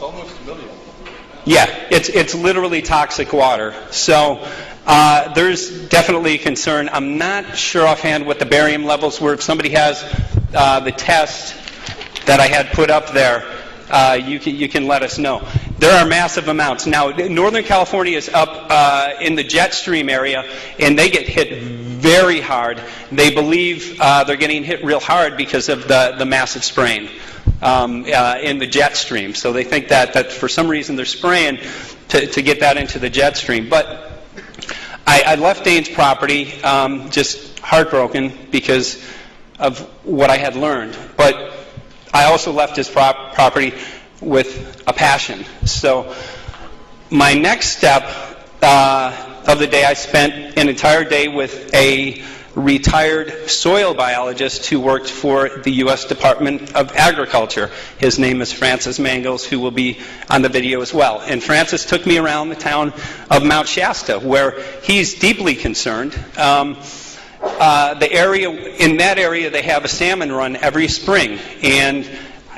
almost a million. Yeah, it's literally toxic water. So there's definitely a concern. I'm not sure offhand what the barium levels were. If somebody has the test that I had put up there, you can let us know. There are massive amounts. Now, Northern California is up in the jet stream area, and they get hit very hard. They believe they're getting hit real hard because of the massive spraying in the jet stream. So they think that for some reason they're spraying to get that into the jet stream. But I left Dane's property just heartbroken because of what I had learned. But I also left his property with a passion. So my next step of the day, I spent an entire day with a retired soil biologist who worked for the U.S. Department of Agriculture. His name is Francis Mangles, who will be on the video as well. And Francis took me around the town of Mount Shasta, where he's deeply concerned. The area, in that area, they have a salmon run every spring. And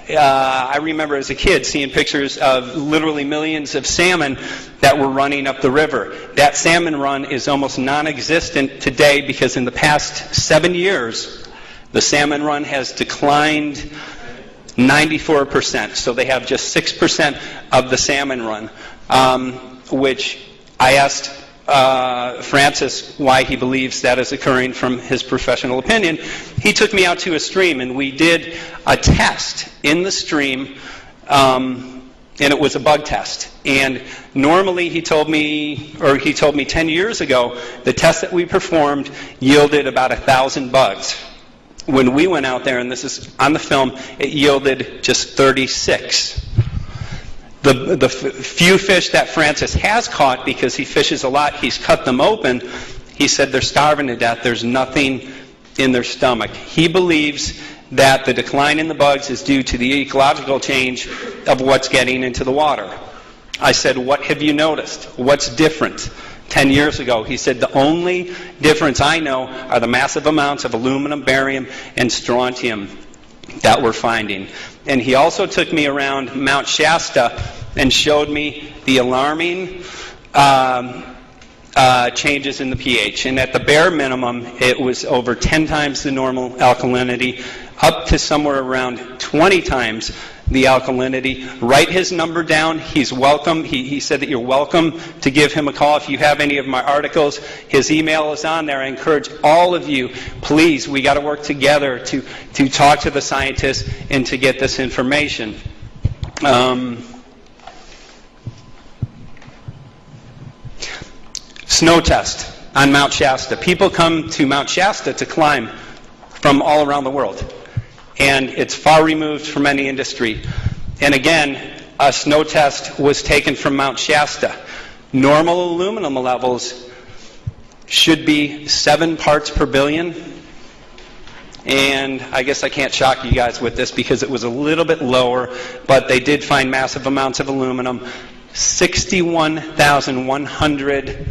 I remember as a kid seeing pictures of literally millions of salmon that were running up the river. That salmon run is almost non-existent today because in the past 7 years, the salmon run has declined 94%. So they have just 6% of the salmon run, which I asked Francis why he believes that is occurring from his professional opinion. He took me out to a stream and we did a test in the stream, and it was a bug test. And normally he told me 10 years ago, the test that we performed yielded about 1,000 bugs. When we went out there, and this is on the film, it yielded just 36. The few fish that Francis has caught, because he fishes a lot, he's cut them open. He said they're starving to death. There's nothing in their stomach. He believes that the decline in the bugs is due to the ecological change of what's getting into the water. I said, what have you noticed? What's different 10 years ago? He said, the only difference I know are the massive amounts of aluminum, barium, and strontium that we're finding. And he also took me around Mount Shasta and showed me the alarming changes in the pH. And at the bare minimum, it was over 10 times the normal alkalinity, up to somewhere around 20 times the alkalinity. Write his number down. He's welcome. He said that you're welcome to give him a call if you have any of my articles. His email is on there. I encourage all of you, please, we got to work together to talk to the scientists and to get this information. Snow test on Mount Shasta. People come to Mount Shasta to climb from all around the world. And it's far removed from any industry. And again, a snow test was taken from Mount Shasta. Normal aluminum levels should be 7 parts per billion. And I guess I can't shock you guys with this because it was a little bit lower, but they did find massive amounts of aluminum. 61,100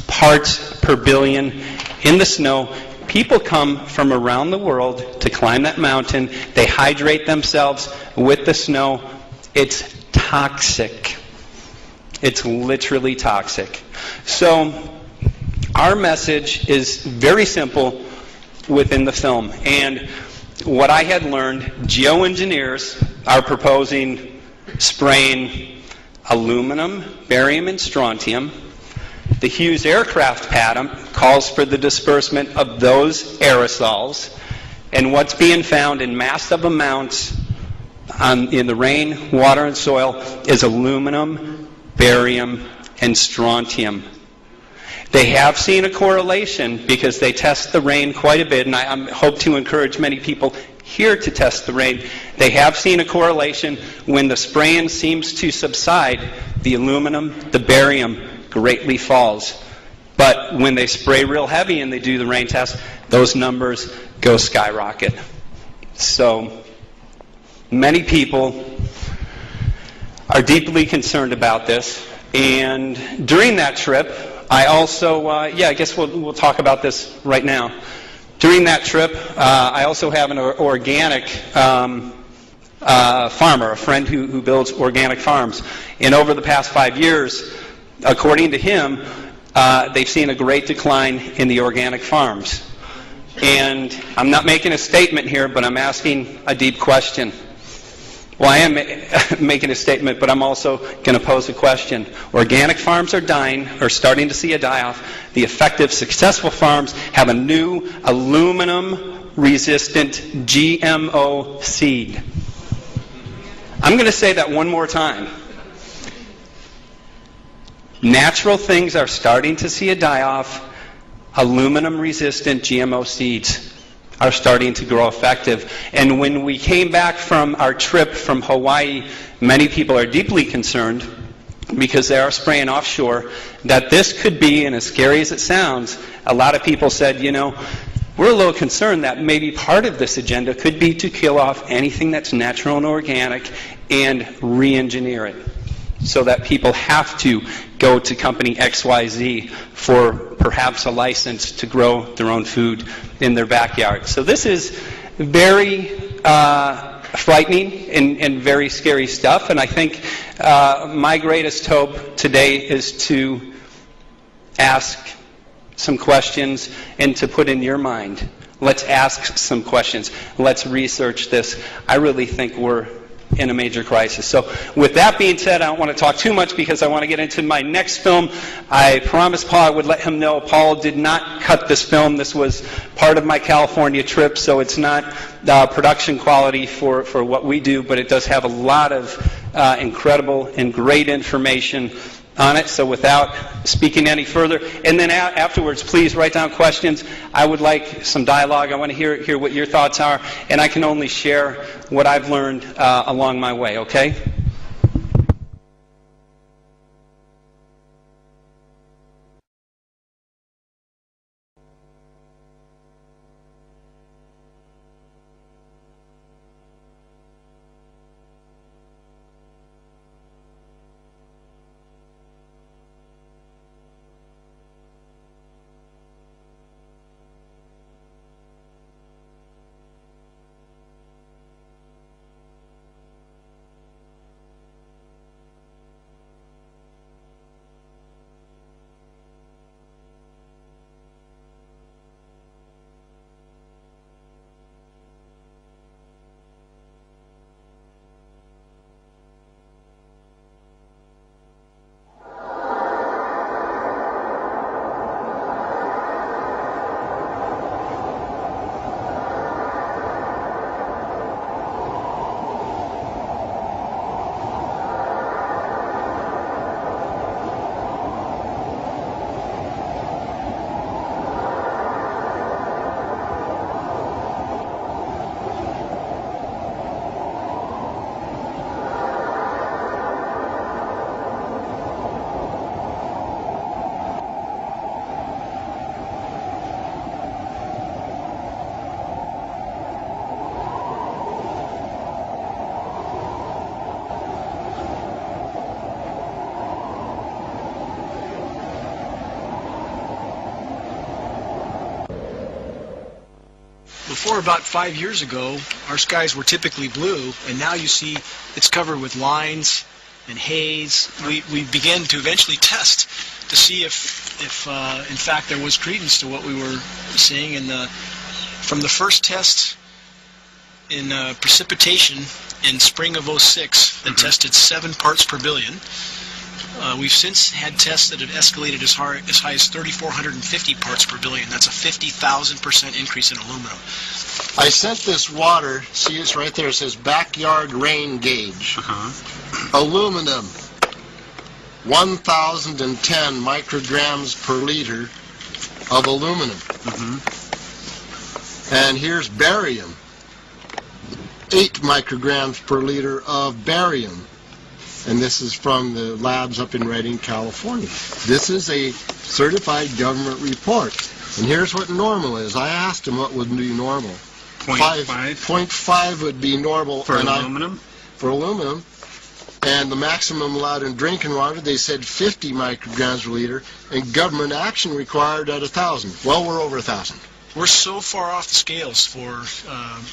parts per billion in the snow. People come from around the world to climb that mountain. They hydrate themselves with the snow. It's toxic. It's literally toxic. So our message is very simple within the film. And what I had learned, geoengineers are proposing spraying aluminum, barium, and strontium. The Hughes aircraft pattern calls for the disbursement of those aerosols, and what's being found in massive amounts in the rain, water, and soil is aluminum, barium, and strontium. They have seen a correlation because they test the rain quite a bit, and I hope to encourage many people here to test the rain. They have seen a correlation. When the spraying seems to subside, the aluminum, the barium greatly falls. But when they spray real heavy and they do the rain test, those numbers go skyrocket. So many people are deeply concerned about this. And during that trip, I also, I guess we'll talk about this right now. During that trip, I also have an organic farmer, a friend who builds organic farms. And over the past 5 years, according to him, they've seen a great decline in the organic farms. And I'm not making a statement here, but I'm asking a deep question. Well, I am making a statement, but I'm also going to pose a question. Organic farms are dying, or starting to see a die-off. The effective, successful farms have a new aluminum-resistant GMO seed. I'm going to say that one more time. Natural things are starting to see a die-off. Aluminum-resistant GMO seeds are starting to grow effective. And when we came back from our trip from Hawaii, many people are deeply concerned, because they are spraying offshore, that this could be, and as scary as it sounds, a lot of people said, you know, we're a little concerned that maybe part of this agenda could be to kill off anything that's natural and organic and re-engineer it, so that people have to go to company XYZ for perhaps a license to grow their own food in their backyard. So this is very frightening and very scary stuff, and I think my greatest hope today is to ask some questions and to put in your mind, let's ask some questions, let's research this. I really think we're in a major crisis. So with that being said, I don't want to talk too much because I want to get into my next film. I promised Paul I would let him know. Paul did not cut this film. This was part of my California trip, so it's not production quality for what we do, but it does have a lot of incredible and great information on it. So without speaking any further, and then afterwards, please write down questions. I would like some dialogue. I want to hear what your thoughts are, and I can only share what I've learned along my way, okay? Before about 5 years ago, our skies were typically blue, and now you see it's covered with lines and haze. We began to eventually test to see if in fact there was credence to what we were seeing. And from the first test in precipitation in spring of /06 that tested 7 parts per billion, we've since had tests that have escalated as high as 3,450 parts per billion. That's a 50,000% increase in aluminum. I sent this water, see it's right there, it says backyard rain gauge. Aluminum, 1,010 micrograms per liter of aluminum. And here's barium, 8 micrograms per liter of barium. And this is from the labs up in Redding, California. This is a certified government report. And here's what normal is. I asked him what would be normal. 0.5? 0.5 would be normal. For aluminum? For aluminum. And the maximum allowed in drinking water, they said 50 micrograms per liter. And government action required at 1,000. Well, we're over 1,000. we're so far off the scales for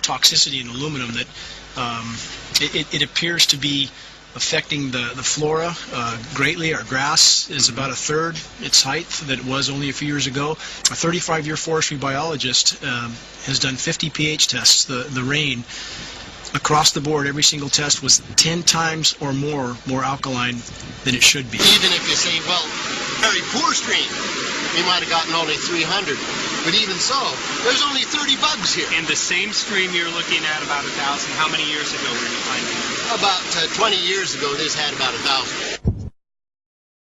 toxicity in aluminum that it appears to be affecting the flora greatly. Our grass is about a third its height that it was only a few years ago. A 35-year forestry biologist has done 50 pH tests. The rain across the board, every single test was 10 times or more alkaline than it should be. Even if you say, well, very poor stream, we might have gotten only 300. But even so, there's only 30 bugs here. In the same stream you're looking at about 1,000, how many years ago were you finding it? About 20 years ago, this had about 1,000.